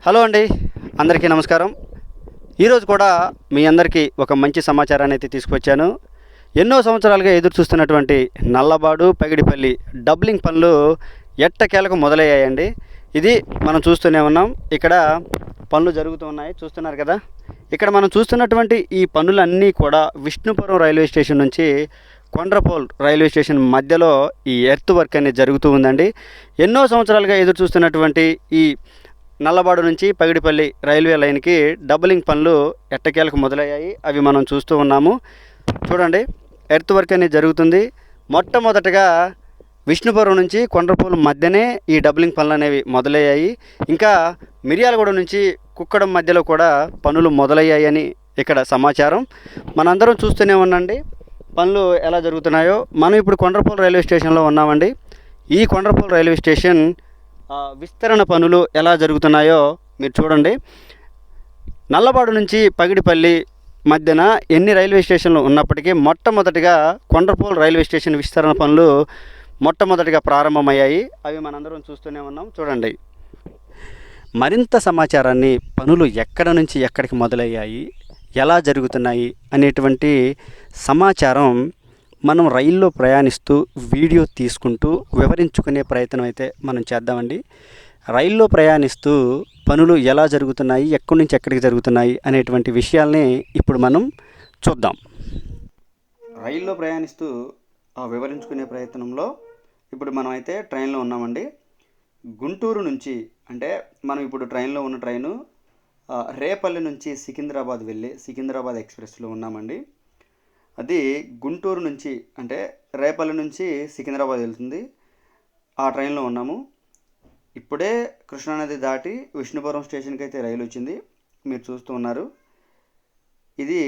Hello అండి, అందరికీ నమస్కారం. ఈరోజు కూడా మీ అందరికీ ఒక మంచి సమాచారాన్ని అయితే తీసుకొచ్చాను. ఎన్నో సంవత్సరాలుగా ఎదురు చూస్తున్నటువంటి నల్లబాడు పగిడిపల్లి డబ్లింగ్ పనులు ఎట్టకేలకు మొదలయ్యాయండి. ఇది మనం చూస్తూనే ఉన్నాం. ఇక్కడ పనులు జరుగుతూ ఉన్నాయి, చూస్తున్నారు కదా. ఇక్కడ మనం చూస్తున్నటువంటి ఈ పనులన్నీ కూడా విష్ణుపురం రైల్వే స్టేషన్ నుంచి కొండ్రపోల్ రైల్వే స్టేషన్ మధ్యలో ఈ ఎర్త్ వర్క్ అనేది జరుగుతూ ఉందండి. ఎన్నో సంవత్సరాలుగా ఎదురు చూస్తున్నటువంటి ఈ నల్లబాడు నుంచి పగిడిపల్లి రైల్వే లైన్కి డబులింగ్ పనులు ఎట్టకేలకు మొదలయ్యాయి. అవి మనం చూస్తూ ఉన్నాము. చూడండి, ఎర్త్ వర్క్ అనేది జరుగుతుంది. మొట్టమొదటగా విష్ణుపురం నుంచి కొండ్రపోలు మధ్యనే ఈ డబులింగ్ పనులు అనేవి మొదలయ్యాయి. ఇంకా మిర్యాలగూడ నుంచి కుక్కడం మధ్యలో కూడా పనులు మొదలయ్యాయని ఇక్కడ సమాచారం. మనందరం చూస్తూనే ఉండండి పనులు ఎలా జరుగుతున్నాయో. మనం ఇప్పుడు కొండ్రపోలు రైల్వే స్టేషన్లో ఉన్నామండి. ఈ కొండ్రపోలు రైల్వే స్టేషన్ విస్తరణ పనులు ఎలా జరుగుతున్నాయో మీరు చూడండి. నల్లబాడు నుంచి పగిడిపల్లి మధ్యన ఎన్ని రైల్వే స్టేషన్లు ఉన్నప్పటికీ మొట్టమొదటిగా కొండ్రపోలు రైల్వే స్టేషన్ విస్తరణ పనులు మొట్టమొదటిగా ప్రారంభమయ్యాయి. అవి మనందరం చూస్తూనే ఉన్నాం. చూడండి, మరింత సమాచారాన్ని పనులు ఎక్కడ నుంచి ఎక్కడికి మొదలయ్యాయి, ఎలా జరుగుతున్నాయి అనేటువంటి సమాచారం మనం రైల్లో ప్రయాణిస్తూ వీడియో తీసుకుంటూ వివరించుకునే ప్రయత్నం అయితే మనం చేద్దామండి. రైల్లో ప్రయాణిస్తూ పనులు ఎలా జరుగుతున్నాయి, ఎక్కడి నుంచి ఎక్కడికి జరుగుతున్నాయి అనేటువంటి విషయాల్ని ఇప్పుడు మనం చూద్దాం. రైల్లో ప్రయాణిస్తూ వివరించుకునే ప్రయత్నంలో ఇప్పుడు మనం అయితే ట్రైన్లో ఉన్నామండి. గుంటూరు నుంచి, అంటే మనం ఇప్పుడు ట్రైన్లో ఉన్న ట్రైను రేపల్లి నుంచి సికింద్రాబాద్ వెళ్ళి సికింద్రాబాద్ ఎక్స్ప్రెస్లో ఉన్నామండి. అది గుంటూరు నుంచి, అంటే రేపల్లి నుంచి సికింద్రాబాద్ వెళ్తుంది. ఆ ట్రైన్లో ఉన్నాము. ఇప్పుడే కృష్ణానది దాటి విష్ణుపురం స్టేషన్కి అయితే రైలు వచ్చింది, మీరు చూస్తూ ఉన్నారు. ఇది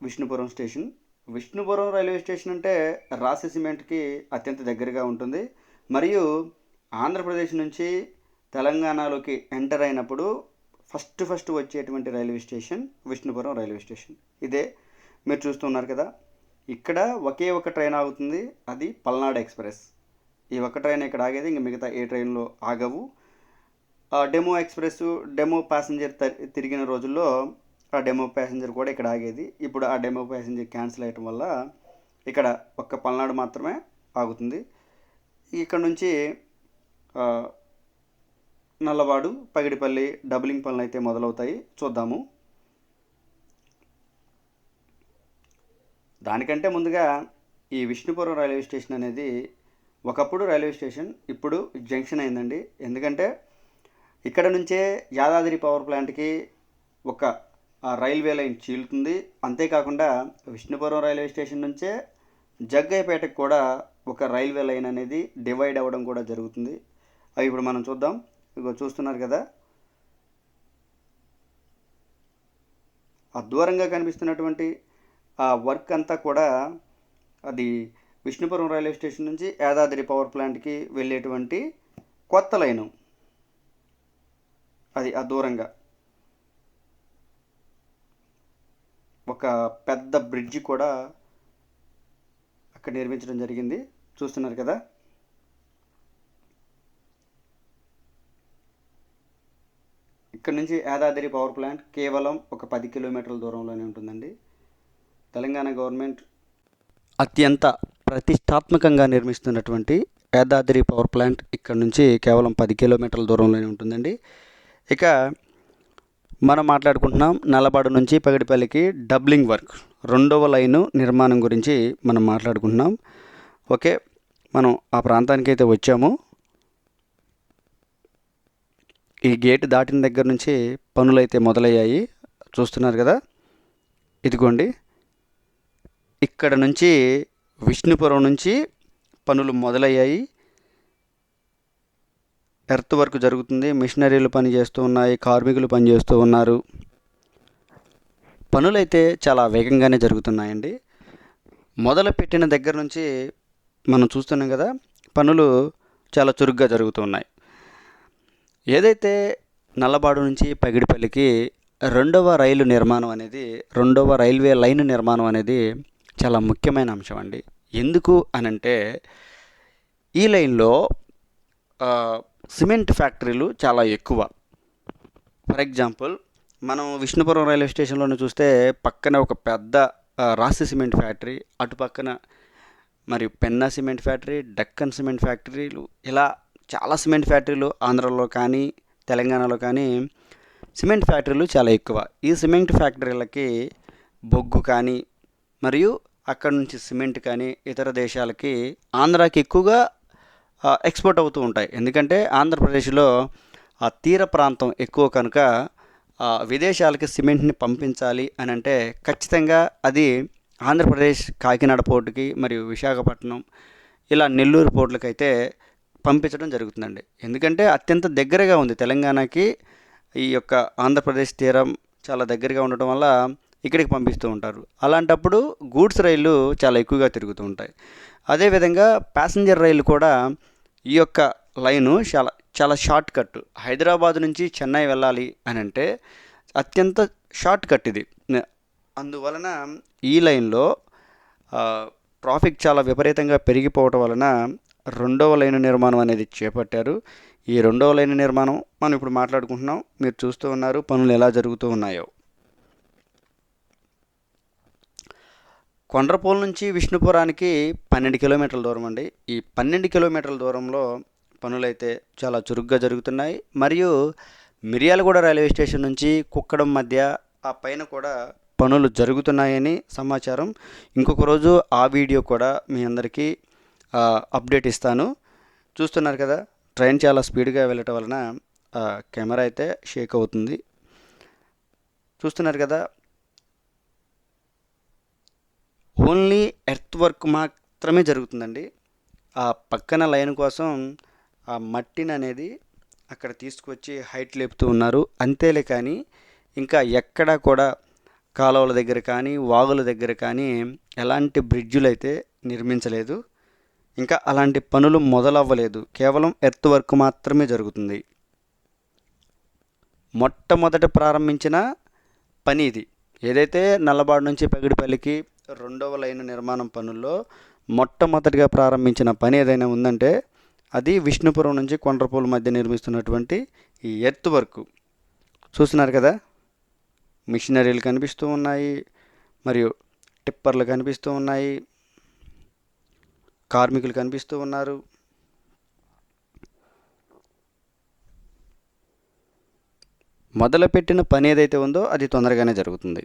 Vishnupuram station. Vishnupuram railway station అంటే రాసి సిమెంట్కి అత్యంత దగ్గరగా ఉంటుంది. మరియు ఆంధ్రప్రదేశ్ నుంచి తెలంగాణలోకి ఎంటర్ అయినప్పుడు ఫస్ట్ వచ్చేటువంటి railway station Vishnupuram railway station. ఇదే మీరు చూస్తున్నారు కదా. ఇక్కడ ఒకే ఒక ట్రైన్ ఆగుతుంది, అది పల్నాడు ఎక్స్ప్రెస్. ఈ ఒక్క ట్రైన్ ఇక్కడ ఆగేది, ఇంక మిగతా ఏ ట్రైన్లో ఆగవు. డెమో ఎక్స్ప్రెస్, డెమో ప్యాసింజర్ తిరిగిన రోజుల్లో ఆ డెమో ప్యాసింజర్ కూడా ఇక్కడ ఆగేది. ఇప్పుడు ఆ డెమో ప్యాసింజర్ క్యాన్సిల్ అయ్యటం వల్ల ఇక్కడ ఒక్క పల్నాడు మాత్రమే ఆగుతుంది. ఇక్కడ నుంచి నల్లబాడు పగిడిపల్లి డబులింగ్ పనులు అయితే మొదలవుతాయి, చూద్దాము. దానికంటే ముందుగా ఈ విష్ణుపురం రైల్వే స్టేషన్ అనేది ఒకప్పుడు రైల్వే స్టేషన్, ఇప్పుడు జంక్షన్ అయిందండి. ఎందుకంటే ఇక్కడ నుంచే యాదాద్రి పవర్ ప్లాంట్కి ఒక రైల్వే లైన్ చీలుతుంది. అంతేకాకుండా విష్ణుపురం రైల్వే స్టేషన్ నుంచే జగ్గయ్యపేటకు కూడా ఒక రైల్వే లైన్ అనేది డివైడ్ అవ్వడం కూడా జరుగుతుంది. అవి ఇప్పుడు మనం చూద్దాం. ఇగో చూస్తున్నారు కదా, దూరంగా కనిపిస్తున్నటువంటి ఆ వర్క్ అంతా కూడా అది విష్ణుపురం రైల్వే స్టేషన్ నుంచి యాదాద్రి పవర్ ప్లాంట్కి వెళ్ళేటువంటి కొత్త లైను. అది దూరంగా ఒక పెద్ద బ్రిడ్జి కూడా అక్కడ నిర్మించడం జరిగింది, చూస్తున్నారు కదా. ఇక్కడ నుంచి యాదాద్రి పవర్ ప్లాంట్ కేవలం ఒక 10 కిలోమీటర్ల దూరంలోనే ఉంటుందండి. తెలంగాణ గవర్నమెంట్ అత్యంత ప్రతిష్టాత్మకంగా నిర్మిస్తున్నటువంటి యాదాద్రి పవర్ ప్లాంట్ ఇక్కడ నుంచి కేవలం 10 కిలోమీటర్ల దూరంలోనే ఉంటుందండి. ఇక మనం మాట్లాడుకుంటున్నాం నల్లబాడు నుంచి పగిడిపల్లికి డబ్లింగ్ వర్క్, 2వ లైను నిర్మాణం గురించి మనం మాట్లాడుకుంటున్నాం. ఓకే, మనం ఆ ప్రాంతానికి అయితే వచ్చాము. ఈ గేట్ దాటిన దగ్గర నుంచి పనులు అయితే మొదలయ్యాయి, చూస్తున్నారు కదా. ఇదిగోండి, ఇక్కడ నుంచి విష్ణుపురం నుంచి పనులు మొదలయ్యాయి. ఎర్త్ వర్క్ జరుగుతుంది, మిషనరీలు పనిచేస్తూ ఉన్నాయి, కార్మికులు పనిచేస్తూ ఉన్నారు. పనులైతే చాలా వేగంగానే జరుగుతున్నాయండి. మొదలుపెట్టిన దగ్గర నుంచి మనం చూస్తున్నాం కదా, పనులు చాలా చురుగ్గా జరుగుతూ ఉన్నాయి. ఏదైతే నల్లబాడు నుంచి పగిడిపల్లికి 2వ రైలు నిర్మాణం అనేది, 2వ రైల్వే లైన్ నిర్మాణం అనేది చాలా ముఖ్యమైన అంశం అండి. ఎందుకు అనంటే ఈ లైన్లో సిమెంట్ ఫ్యాక్టరీలు చాలా ఎక్కువ. ఫర్ ఫర్ ఎగ్జాంపుల్ మనం విష్ణుపురం రైల్వే స్టేషన్లోనే చూస్తే పక్కన ఒక పెద్ద రాసి సిమెంట్ ఫ్యాక్టరీ, అటు పక్కన మరి Penna cement factory, Deccan cement ఫ్యాక్టరీలు, ఇలా చాలా సిమెంట్ ఫ్యాక్టరీలు ఆంధ్రాలో కానీ తెలంగాణలో కానీ సిమెంట్ ఫ్యాక్టరీలు చాలా ఎక్కువ. ఈ సిమెంట్ ఫ్యాక్టరీలకి బొగ్గు కానీ మరియు అక్కడ నుంచి సిమెంట్ కానీ ఇతర దేశాలకి ఆంధ్రాకి ఎక్కువగా ఎక్స్పోర్ట్ అవుతూ ఉంటాయి. ఎందుకంటే ఆంధ్రప్రదేశ్లో ఆ తీర ప్రాంతం ఎక్కువ కనుక విదేశాలకి సిమెంట్ని పంపించాలి అని అంటే ఖచ్చితంగా అది ఆంధ్రప్రదేశ్ కాకినాడ పోర్టుకి మరియు విశాఖపట్నం ఇలా నెల్లూరు పోర్టులకైతే పంపించడం జరుగుతుందండి. ఎందుకంటే అత్యంత దగ్గరగా ఉంది తెలంగాణకి, ఈ యొక్క ఆంధ్రప్రదేశ్ తీరం చాలా దగ్గరగా ఉండటం వల్ల ఇక్కడికి పంపిస్తూ ఉంటారు. అలాంటప్పుడు గూడ్స్ రైళ్ళు చాలా ఎక్కువగా తిరుగుతూ ఉంటాయి. అదేవిధంగా ప్యాసింజర్ రైలు కూడా ఈ యొక్క లైను చాలా చాలా షార్ట్ కట్. హైదరాబాద్ నుంచి చెన్నై వెళ్ళాలి అని అంటే అత్యంత షార్ట్ కట్ ఇది. అందువలన ఈ లైన్లో ట్రాఫిక్ చాలా విపరీతంగా పెరిగిపోవటం వలన రెండవ లైను నిర్మాణం అనేది చేపట్టారు. ఈ రెండవ లైను నిర్మాణం మనం ఇప్పుడు మాట్లాడుకుంటున్నాం. మీరు చూస్తూ ఉన్నారు పనులు ఎలా జరుగుతూ ఉన్నాయో. కొండ్రపోల్ నుంచి విష్ణుపురానికి 12 కిలోమీటర్ల దూరం అండి. ఈ 12 కిలోమీటర్ల దూరంలో పనులైతే చాలా చురుగ్గా జరుగుతున్నాయి. మరియు మిర్యాలగూడ రైల్వే స్టేషన్ నుంచి కుక్కడం మధ్య ఆ పైన కూడా పనులు జరుగుతున్నాయని సమాచారం. ఇంకొక రోజు ఆ వీడియో కూడా మీ అందరికీ అప్డేట్ ఇస్తాను. చూస్తున్నారు కదా, ట్రైన్ చాలా స్పీడ్గా వెళ్ళటం వలన కెమెరా అయితే షేక్ అవుతుంది. చూస్తున్నారు కదా, ఓన్లీ ఎర్త్ వర్క్ మాత్రమే జరుగుతుందండి. ఆ పక్కన లైన్ కోసం ఆ మట్టిని అనేది అక్కడ తీసుకొచ్చి హైట్ లేపుతూ ఉన్నారు. అంతేలే కానీ ఇంకా ఎక్కడా కూడా కాలువల దగ్గర కానీ వాగుల దగ్గర కానీ ఎలాంటి బ్రిడ్జులు అయితే నిర్మించలేదు. ఇంకా అలాంటి పనులు మొదలవ్వలేదు. కేవలం ఎర్త్ వర్క్ మాత్రమే జరుగుతుంది. మొట్టమొదట ప్రారంభించిన పని ఇది. ఏదైతే నల్లబాడు నుంచి పెగడిపల్లికి రెండవ లైన్ నిర్మాణం పనుల్లో మొట్టమొదటిగా ప్రారంభించిన పని ఏదైనా ఉందంటే అది విష్ణుపురం నుంచి కొండ్రపోల్ మధ్య నిర్మిస్తున్నటువంటి ఈ ఎర్త్ వర్క్. చూస్తున్నారు కదా, మిషనరీలు కనిపిస్తూ ఉన్నాయి, మరియు టిప్పర్లు కనిపిస్తూ ఉన్నాయి, కార్మికులు కనిపిస్తూ ఉన్నారు. మొదలుపెట్టిన పని ఏదైతే ఉందో అది తొందరగానే జరుగుతుంది.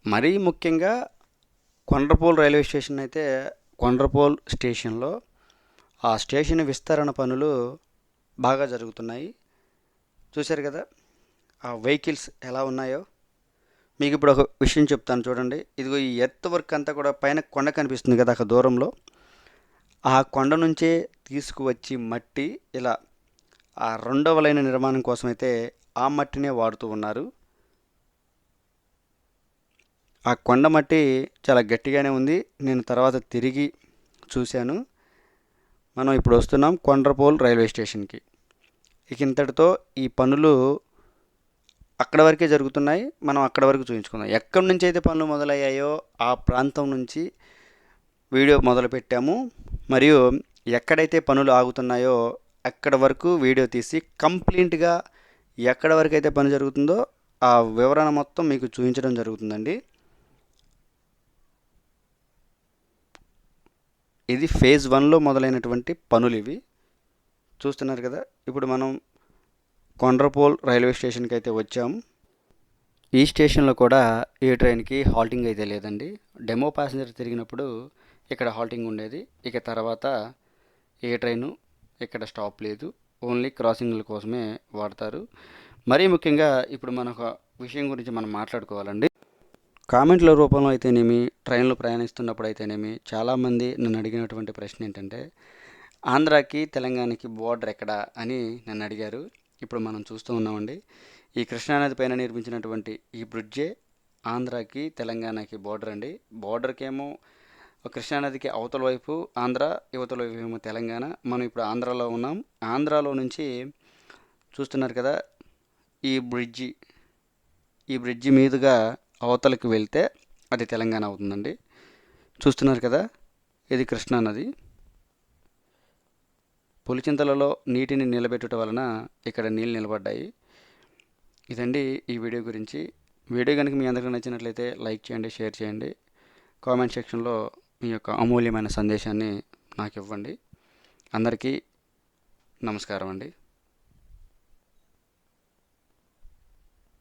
మరీ ముఖ్యంగా కొండ్రపోల్ రైల్వే స్టేషన్ అయితే కొండ్రపోల్ స్టేషన్లో ఆ స్టేషన్ విస్తరణ పనులు బాగా జరుగుతున్నాయి. చూశారు కదా ఆ వెహికల్స్ ఎలా ఉన్నాయో. మీకు ఇప్పుడు ఒక విషయం చెప్తాను చూడండి. ఇదిగో ఈ ఎర్త్ వర్క్ అంతా కూడా పైన కొండ కనిపిస్తుంది కదా అక్కడ దూరంలో, ఆ కొండ నుంచే తీసుకువచ్చి మట్టి ఇలా ఆ రెండవ లైన్ నిర్మాణం కోసం అయితే ఆ మట్టినే వాడుతూ ఉన్నారు. ఆ కొండ మట్టి చాలా గట్టిగానే ఉంది. నేను తర్వాత తిరిగి చూశాను. మనం ఇప్పుడు వస్తున్నాం కొండ్రపోల్ రైల్వే స్టేషన్కి. ఇక ఇంతటితో ఈ పనులు అక్కడ వరకే జరుగుతున్నాయి. మనం అక్కడ వరకు చూపించుకుందాం. ఎక్కడి నుంచి అయితే పనులు మొదలయ్యాయో ఆ ప్రాంతం నుంచి వీడియో మొదలు పెట్టాము. మరియు ఎక్కడైతే పనులు ఆగుతున్నాయో అక్కడ వరకు వీడియో తీసి కంప్లీట్గా ఎక్కడ వరకు అయితే పని జరుగుతుందో ఆ వివరణ మొత్తం మీకు చూపించడం జరుగుతుందండి. ఇది ఫేజ్ 1లో మొదలైనటువంటి పనులు ఇవి. చూస్తున్నారు కదా, ఇప్పుడు మనం కొండ్రపోల్ రైల్వే స్టేషన్కి అయితే వచ్చాం. ఈ స్టేషన్లో కూడా ఏ ట్రైన్కి హాల్టింగ్ అయితే లేదండి. డెమో ప్యాసింజర్ తిరిగినప్పుడు ఇక్కడ హాల్టింగ్ ఉండేది. ఇక తర్వాత ఏ ట్రైను ఇక్కడ స్టాప్ లేదు. ఓన్లీ క్రాసింగ్ల కోసమే వాడతారు. మరీ ముఖ్యంగా ఇప్పుడు మన ఒక విషయం గురించి మనం మాట్లాడుకోవాలండి. కామెంట్ల రూపంలో అయితేనేమి, ట్రైన్లో ప్రయాణిస్తున్నప్పుడు అయితేనేమి చాలామంది నన్ను అడిగినటువంటి ప్రశ్న ఏంటంటే ఆంధ్రాకి తెలంగాణకి బోర్డర్ ఎక్కడా అని నన్ను అడిగారు. ఇప్పుడు మనం చూస్తూ ఉన్నామండి. ఈ కృష్ణానది పైన నిర్మించినటువంటి ఈ బ్రిడ్జే ఆంధ్రాకి తెలంగాణకి బోర్డర్ అండి. బోర్డర్కేమో కృష్ణానదికి అవతల వైపు ఆంధ్ర, యువతల వైపు ఏమో తెలంగాణ. మనం ఇప్పుడు ఆంధ్రాలో ఉన్నాం. ఆంధ్రాలో నుంచి చూస్తున్నారు కదా, ఈ బ్రిడ్జి మీదుగా అవతలకు వెళ్తే అది తెలంగాణ అవుతుందండి. చూస్తున్నారు కదా, ఇది కృష్ణా నది. పులిచింతలలో నీటిని నిలబెట్టుట వలన ఇక్కడ నీళ్ళు నిలబడ్డాయి. ఇదండి ఈ వీడియో గురించి. వీడియో కనుక మీ అందరికీ నచ్చినట్లయితే లైక్ చేయండి, షేర్ చేయండి. కామెంట్ సెక్షన్లో మీ యొక్క అమూల్యమైన సందేశాన్ని నాకు ఇవ్వండి. అందరికీ నమస్కారం అండి.